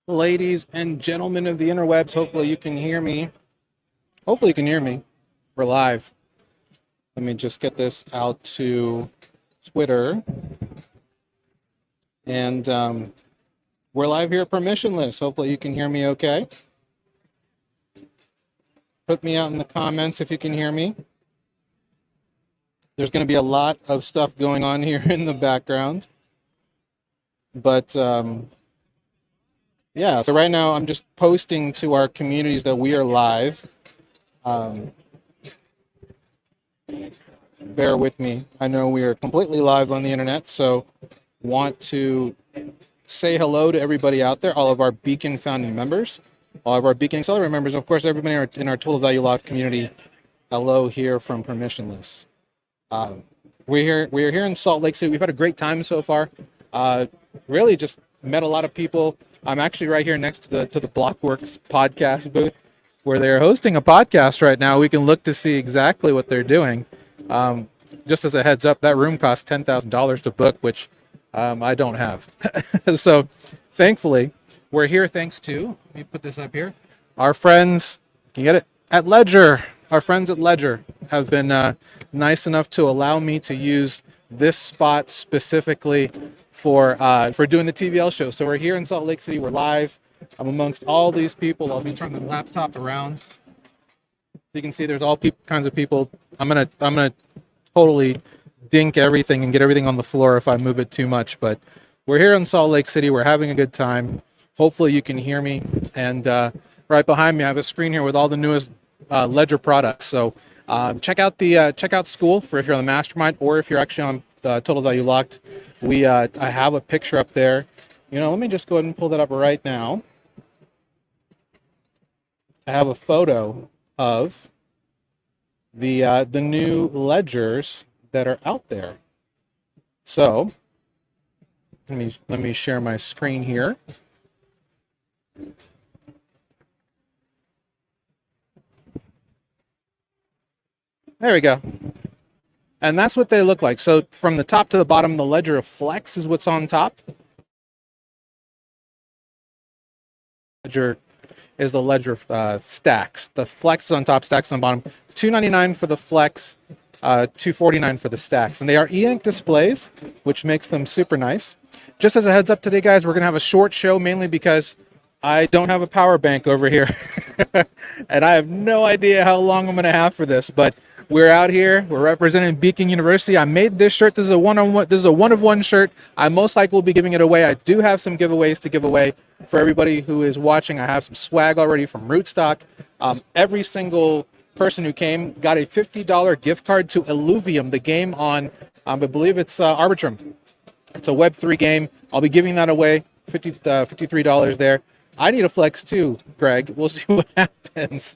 Ladies and gentlemen of the interwebs, hopefully you can hear me. Hopefully you can hear me. We're live. Let me just get this out to Twitter. And we're live here at Permissionless. Hopefully you can hear me okay. Put me out in the comments if you can hear me. There's going to be a lot of stuff going on here in the background. But yeah, so right now I'm just posting to our communities that we are live. Bear with me. I know we are completely live on the internet, so want to say hello to everybody out there, all of our Beacon founding members, all of our Beacon Accelerator members, and of course everybody in our Total Value Lock community. Hello here from Permissionless. We're here in Salt Lake City. We've had a great time so far. Really just met a lot of people. I'm actually right here next to the blockworks podcast booth where they're hosting a podcast right now. We can look to see exactly what they're doing. Just as a heads up, that room costs $10,000 to book, which I don't have. So thankfully, we're here thanks to, let me put this up here, our friends, can you get it? At Ledger. Our friends at Ledger have been nice enough to allow me to use this spot specifically for doing the TVL show. So we're here in Salt Lake City. We're live. I'm amongst all these people. I'll be turning the laptop around. You can see there's all kinds of people. I'm gonna totally dink everything and get everything on the floor if I move it too much. But we're here in Salt Lake City. We're having a good time. Hopefully you can hear me. And right behind me, I have a screen here with all the newest Ledger products. So check out school for if you're on the mastermind or if you're actually on Total Value Locked. I have a picture up there. You know, let me just go ahead and pull that up right now. I have a photo of the new ledgers that are out there. So let me share my screen here. There we go. And that's what they look like. So from the top to the bottom, the ledger of Flex is what's on top. Ledger is the ledger stacks. The Flex is on top, stacks on bottom. $299 for the Flex, $249 for the stacks. And they are e-ink displays, which makes them super nice. Just as a heads up today, guys, we're going to have a short show, mainly because I don't have a power bank over here. And I have no idea how long I'm going to have for this, but we're out here. We're representing Beacon University. I made this shirt. This is a one-on-one. This is a one-of-one shirt. I most likely will be giving it away. I do have some giveaways to give away for everybody who is watching. I have some swag already from Rootstock. Every single person who came got a $50 gift card to Illuvium, the game on, I believe it's Arbitrum. It's a Web3 game. I'll be giving that away. $53 there. I need a Flex too, Greg. We'll see what happens.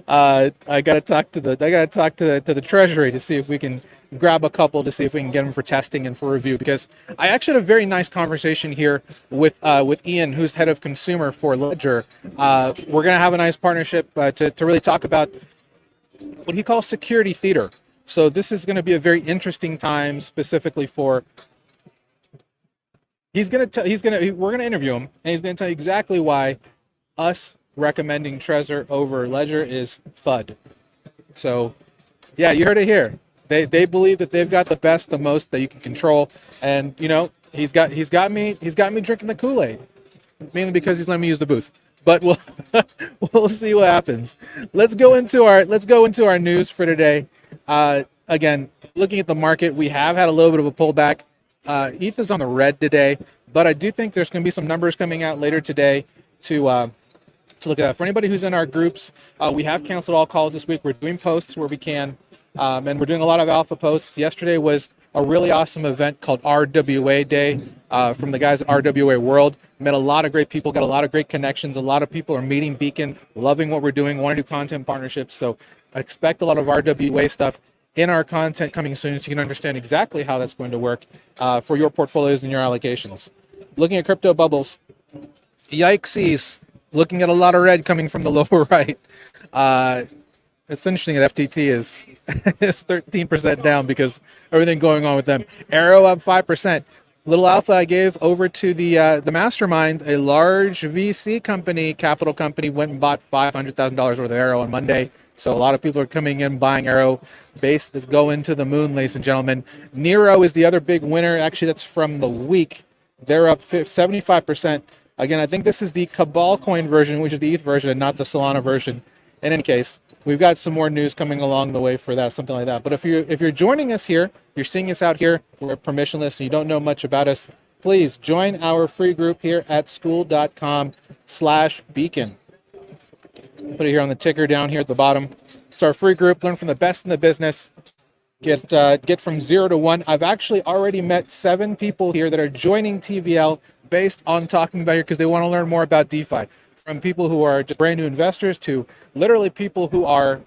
I gotta talk to the treasury to see if we can grab a couple to see if we can get them for testing and for review. Because I actually had a very nice conversation here with Ian, who's head of consumer for Ledger. We're gonna have a nice partnership to really talk about what he calls security theater. So this is going to be a very interesting time, specifically for. We're gonna interview him, and he's gonna tell you exactly why us recommending Trezor over Ledger is FUD. So, yeah, you heard it here. They believe that they've got the best, the most that you can control, and you know he's got me drinking the Kool-Aid, mainly because he's letting me use the booth. But we'll see what happens. Let's go into our news for today. Again, looking at the market, we have had a little bit of a pullback. ETH is on the red today, but I do think there's going to be some numbers coming out later today to look at. For anybody who's in our groups, we have canceled all calls this week. We're doing posts where we can, and we're doing a lot of alpha posts. Yesterday was a really awesome event called RWA Day from the guys at RWA World. Met a lot of great people, got a lot of great connections. A lot of people are meeting Beacon, loving what we're doing, want to do content partnerships. So expect a lot of RWA stuff in our content coming soon, so you can understand exactly how that's going to work for your portfolios and your allocations. Looking at crypto bubbles, yikesies, looking at a lot of red coming from the lower right. It's interesting that FTT is 13% down because everything going on with them. Arrow up 5%. little alpha I gave over to the mastermind, a large VC company, capital company, went and bought $500,000 worth of Arrow on Monday. So a lot of people are coming in buying Arrow. Base is going to the moon, ladies and gentlemen. Nero is the other big winner. Actually, that's from the week. They're up 75%. Again, I think this is the Cabal coin version, which is the ETH version, and not the Solana version. In any case, we've got some more news coming along the way for that, something like that. But if you're joining us here, you're seeing us out here, we're permissionless, and you don't know much about us, please join our free group here at school.com/beacon. Put it here on the ticker down here at the bottom. It's our free group. Learn from the best in the business. Get from 0 to 1. I've actually already met 7 people here that are joining TVL based on talking about here because they want to learn more about DeFi. From people who are just brand new investors to literally people who are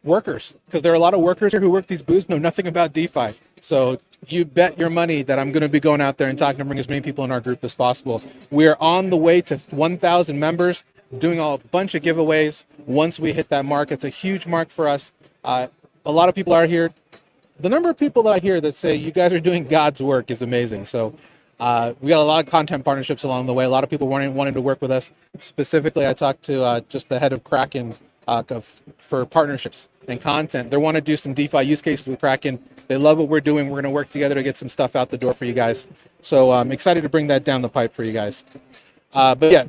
workers, because there are a lot of workers here who work these booths, know nothing about DeFi. So you bet your money that I'm going to be going out there and talking to bring as many people in our group as possible. We are on the way to 1,000 members, doing a bunch of giveaways once we hit that mark. It's a huge mark for us. A lot of people are here. The number of people that I hear that say you guys are doing God's work is amazing. So we got a lot of content partnerships along the way. A lot of people wanting to work with us. Specifically, I talked to just the head of Kraken for partnerships and content. They want to do some DeFi use cases with Kraken. They love what we're doing. We're going to work together to get some stuff out the door for you guys. So I'm excited to bring that down the pipe for you guys. But yeah,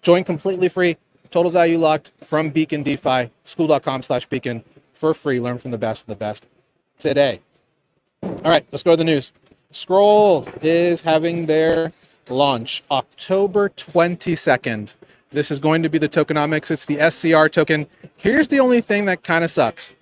join completely free. Total value locked from Beacon DeFi, school.com/beacon for free. Learn from the best of the best today. All right, let's go to the news. Scroll is having their launch October 22nd. This is going to be the tokenomics. It's the SCR token. Here's the only thing that kind of sucks.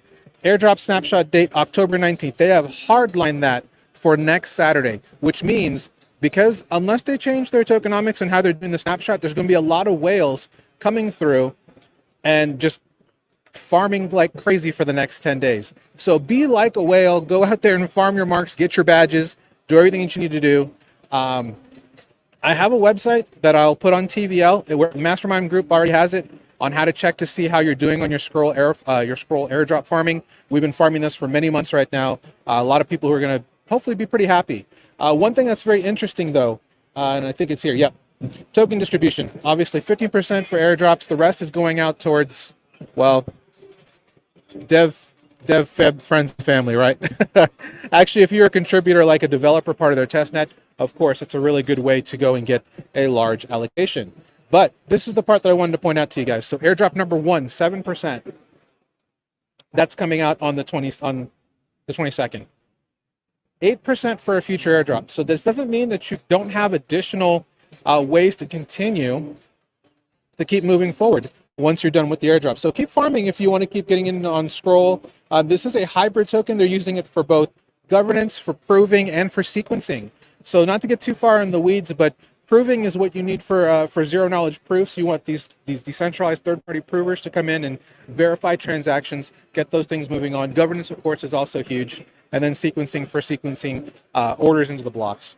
Airdrop snapshot date October 19th. They have hardlined that for next Saturday, which means because unless they change their tokenomics and how they're doing the snapshot, there's going to be a lot of whales coming through and just farming like crazy for the next 10 days. So be like a whale. Go out there and farm your marks, get your badges, do everything that you need to do. I have a website that I'll put on TVL. The Mastermind group already has it on how to check to see how you're doing on your scroll airdrop farming. We've been farming this for many months right now. A lot of people who are going to hopefully be pretty happy. One thing that's very interesting though, and I think it's here. Yep. Token distribution. Obviously 15% for airdrops. The rest is going out towards, well, dev, feb, friends, family, right? Actually, if you're a contributor like a developer part of their testnet, of course, it's a really good way to go and get a large allocation. But this is the part that I wanted to point out to you guys. So airdrop number 1, 7%. That's coming out on the 22nd. 8% for a future airdrop. So this doesn't mean that you don't have additional ways to continue to keep moving forward once you're done with the airdrop. So keep farming if you want to keep getting in on Scroll. This is a hybrid token. They're using it for both governance, for proving, and for sequencing. So not to get too far in the weeds, but proving is what you need for zero knowledge proofs. You want these decentralized third-party provers to come in and verify transactions, get those things moving on. Governance, of course, is also huge. And then sequencing for sequencing orders into the blocks.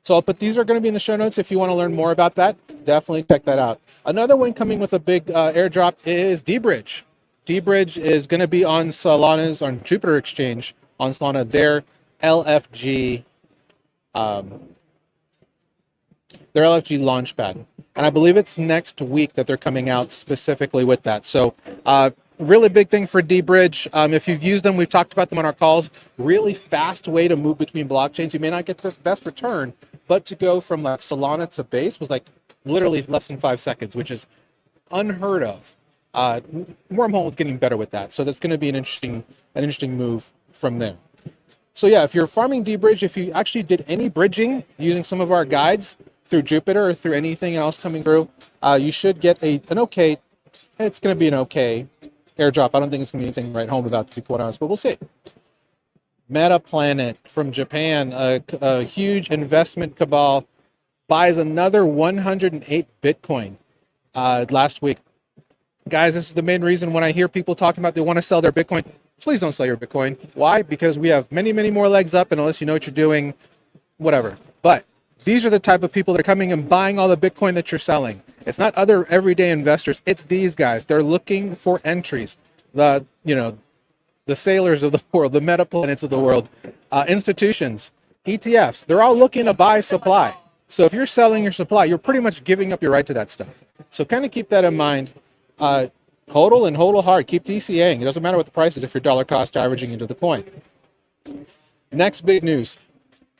So these are going to be in the show notes. If you want to learn more about that, definitely check that out. Another one coming with a big airdrop is deBridge. deBridge is going to be on on Jupiter Exchange, on Solana, their LFG launchpad. And I believe it's next week that they're coming out specifically with that. So really big thing for deBridge. If you've used them, we've talked about them on our calls. Really fast way to move between blockchains. You may not get the best return, but to go from like Solana to Base was like literally less than 5 seconds, which is unheard of. Wormhole is getting better with that. So that's going to be an interesting move from there. So yeah, if you're farming deBridge, if you actually did any bridging using some of our guides through Jupiter or through anything else coming through, you should get an okay. It's going to be an okay airdrop. I don't think it's going to be anything to write home about, to be quite honest, but we'll see. Metaplanet from Japan, a huge investment cabal, buys another 108 Bitcoin last week. Guys, this is the main reason when I hear people talking about they want to sell their Bitcoin, please don't sell your Bitcoin. Why? Because we have many, many more legs up, and unless you know what you're doing, whatever. But these are the type of people that are coming and buying all the Bitcoin that you're selling. It's not other everyday investors. It's these guys. They're looking for entries. The sailors of the world, the Metaplanets of the world, institutions. ETFs, they're all looking to buy supply. So if you're selling your supply, you're pretty much giving up your right to that stuff. So kind of keep that in mind. Hodl and hodl hard. Keep DCAing. It doesn't matter what the price is if you're dollar cost averaging into the coin. Next big news.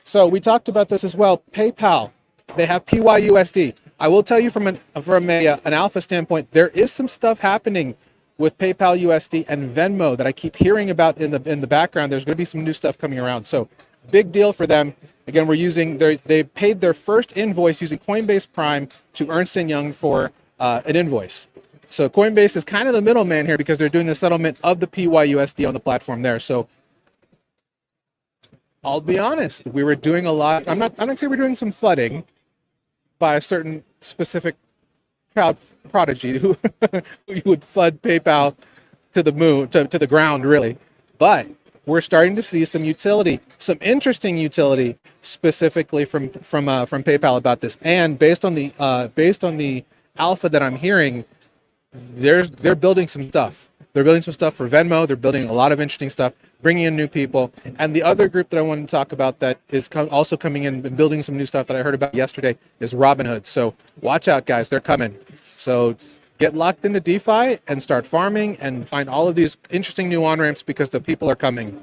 So we talked about this as well. PayPal, they have PYUSD. I will tell you from an alpha standpoint, there is some stuff happening with PayPal USD and Venmo that I keep hearing about in the background. There's going to be some new stuff coming around. So big deal for them. Again, they paid their first invoice using Coinbase Prime to Ernst & Young for an invoice. So Coinbase is kind of the middleman here because they're doing the settlement of the PYUSD on the platform there. So I'll be honest, we were doing a lot. I'm not saying we're doing some flooding by a certain specific crowd prodigy who would flood PayPal to the moon, to the ground, really. But we're starting to see some utility, some interesting utility, specifically from PayPal about this. And based on the alpha that I'm hearing, they're building some stuff. They're building some stuff for Venmo. They're building a lot of interesting stuff, bringing in new people. And the other group that I wanted to talk about that is also coming in and building some new stuff that I heard about yesterday is Robinhood. So watch out, guys. Coming. So get locked into DeFi and start farming and find all of these interesting new on-ramps because the people are coming.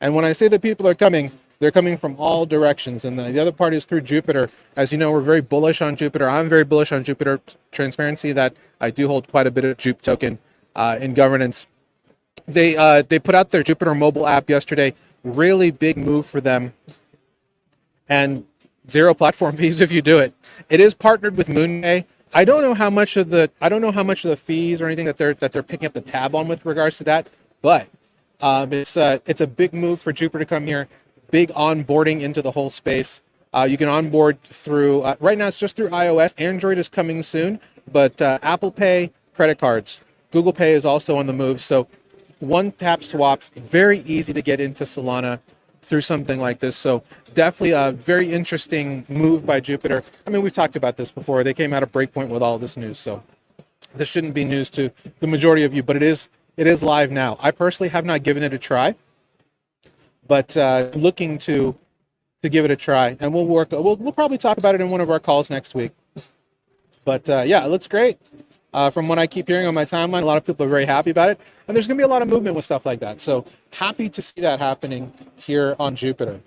And when I say the people are coming, they're coming from all directions. And the other part is through Jupiter. As you know, we're very bullish on Jupiter. I'm very bullish on Jupiter. Transparency that I do hold quite a bit of Jupe token in governance. They put out their Jupiter mobile app yesterday. Really big move for them. And zero platform fees if you do it. It is partnered with MoonPay. I don't know how much of the fees or anything that they're picking up the tab on with regards to that, but it's a big move for Jupiter to come here. Big onboarding into the whole space. You can onboard through right now it's just through iOS. Android is coming soon, but Apple Pay, credit cards, Google Pay is also on the move. So one-tap swaps, very easy to get into Solana through something like this. So definitely a very interesting move by Jupiter. I mean, we've talked about this before. They came out of Breakpoint with all of this news, so this shouldn't be news to the majority of you, but it is live now. I personally have not given it a try, but looking to give it a try, and we'll probably talk about it in one of our calls next week. But yeah, it looks great. From what I keep hearing on my timeline, a lot of people are very happy about it, and there's going to be a lot of movement with stuff like that. So happy to see that happening here on Jupiter.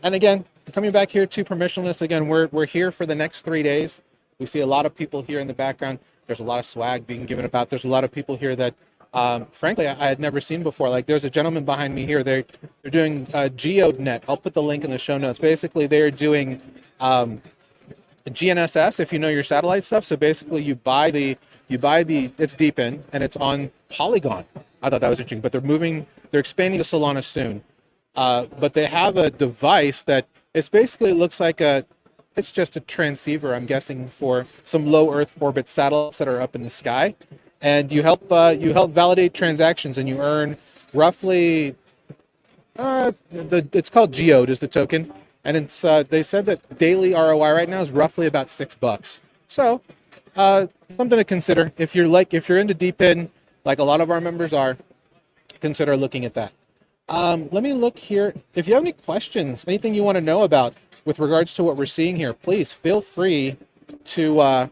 And again, coming back here to Permissionless, again, we're here for the next 3 days. We see a lot of people here in the background. There's a lot of swag being given about. There's a lot of people here that, frankly, I had never seen before. Like there's a gentleman behind me here. They're doing GeoNet. I'll put the link in the show notes. Basically, they're doing GNSS, if you know your satellite stuff. So basically you buy the it's deep in and it's on Polygon. I thought that was interesting, but they're expanding to Solana soon. But they have a device that it's basically looks like it's just a transceiver, I'm guessing, for some low Earth orbit satellites that are up in the sky. And you help validate transactions, and you earn roughly it's called Geode is the token. And it's they said that daily ROI right now is roughly about $6. So something to consider if you're into deep in, like a lot of our members are, consider looking at that. Let me look here. If you have any questions, anything you want to know about with regards to what we're seeing here, please feel free to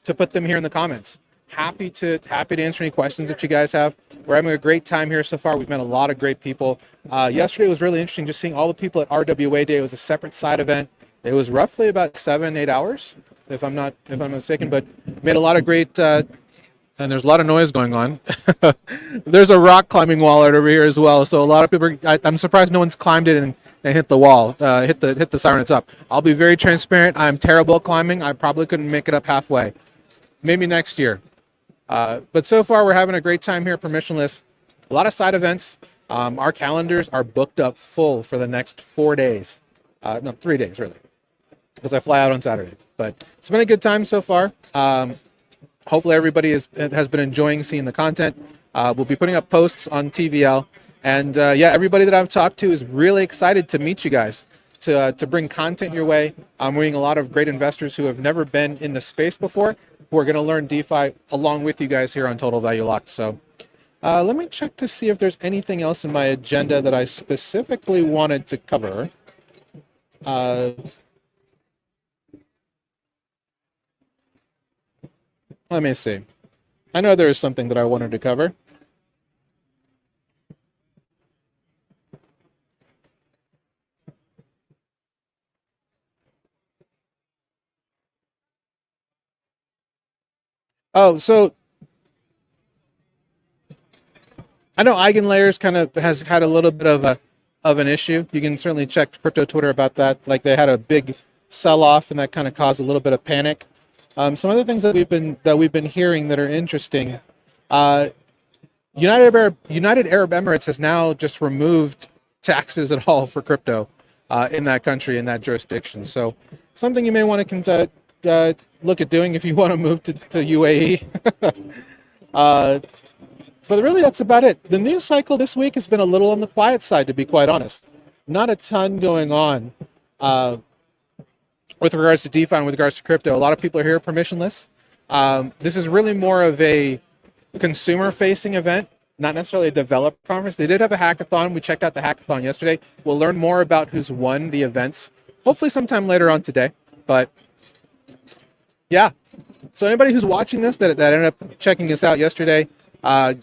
put them here in the comments. Happy to answer any questions that you guys have. We're having a great time here so far. We've met a lot of great people. Yesterday was really interesting, just seeing all the people at RWA Day. It was a separate side event. It was roughly about 7-8 hours, if I'm not mistaken. But made a lot of great. And there's a lot of noise going on. There's a rock climbing wall over here as well. So a lot of people. I'm surprised no one's climbed it and hit the wall. Hit the siren. It's up. I'll be very transparent. I'm terrible at climbing. I probably couldn't make it up halfway. Maybe next year. But so far, we're having a great time here at Permissionless. A lot of side events. Our calendars are booked up full for the next 4 days. No, 3 days, really, because I fly out on Saturday. But it's been a good time so far. Hopefully, everybody has been enjoying seeing the content. We'll be putting up posts on TVL. And, yeah, everybody that I've talked to is really excited to meet you guys, to bring content your way. I'm meeting a lot of great investors who have never been in the space before, who are going to learn DeFi along with you guys here on Total Value Locked. So let me check to see if there's anything else in my agenda that I specifically wanted to cover. Uh, let me see. I know there was something that I wanted to cover. Oh, so I know Eigenlayers kind of has had a little bit of an issue. You can certainly check crypto Twitter about that. Like they had a big sell-off, and that kind of caused a little bit of panic. Some other things that we've been hearing that are interesting. Uh, United Arab Emirates has now just removed taxes at all for crypto in that country, in that jurisdiction. So something you may want to look at doing if you want to move to UAE. uh, but really, that's about it. The news cycle this week has been a little on the quiet side, to be quite honest. Not a ton going on with regards to DeFi and with regards to crypto. A lot of people are here permissionless. This is really more of a consumer-facing event, not necessarily a developer conference. They did have a hackathon. We checked out the hackathon yesterday. We'll learn more about who's won the events, hopefully sometime later on today. But yeah, so anybody who's watching this that ended up checking us out yesterday, I'm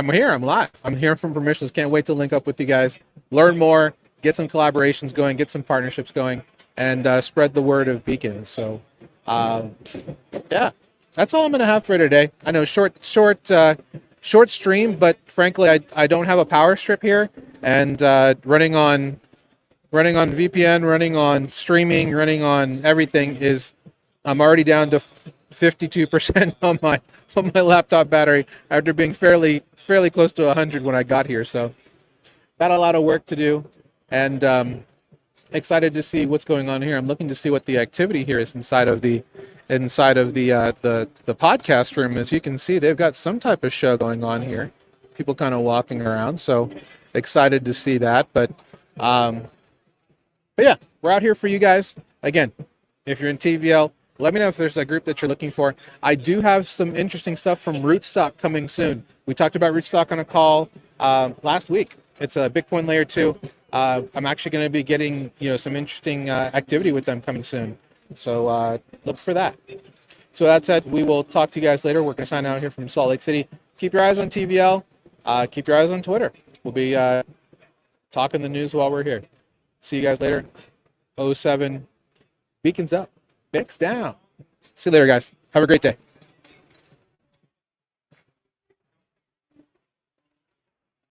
here. I'm live. I'm here from Permissionless. Can't wait to link up with you guys, learn more, get some collaborations going, get some partnerships going, and spread the word of Beacon. So, yeah, that's all I'm going to have for today. I know short stream, but frankly, I don't have a power strip here, and running on VPN, running on streaming, running on everything I'm already down to 52% on my laptop battery after being fairly close to 100 when I got here. So got a lot of work to do, and excited to see what's going on here. I'm looking to see what the activity here is inside of the podcast room. As you can see, they've got some type of show going on here. People kind of walking around. So excited to see that. But yeah, we're out here for you guys. Again, if you're in TVL, let me know if there's a group that you're looking for. I do have some interesting stuff from Rootstock coming soon. We talked about Rootstock on a call last week. It's a Bitcoin layer 2. I'm actually going to be getting some interesting activity with them coming soon. So look for that. So that said, we will talk to you guys later. We're going to sign out here from Salt Lake City. Keep your eyes on TVL. Keep your eyes on Twitter. We'll be talking the news while we're here. See you guys later. 07 Beacons up. Next down. See you later, guys. Have a great day.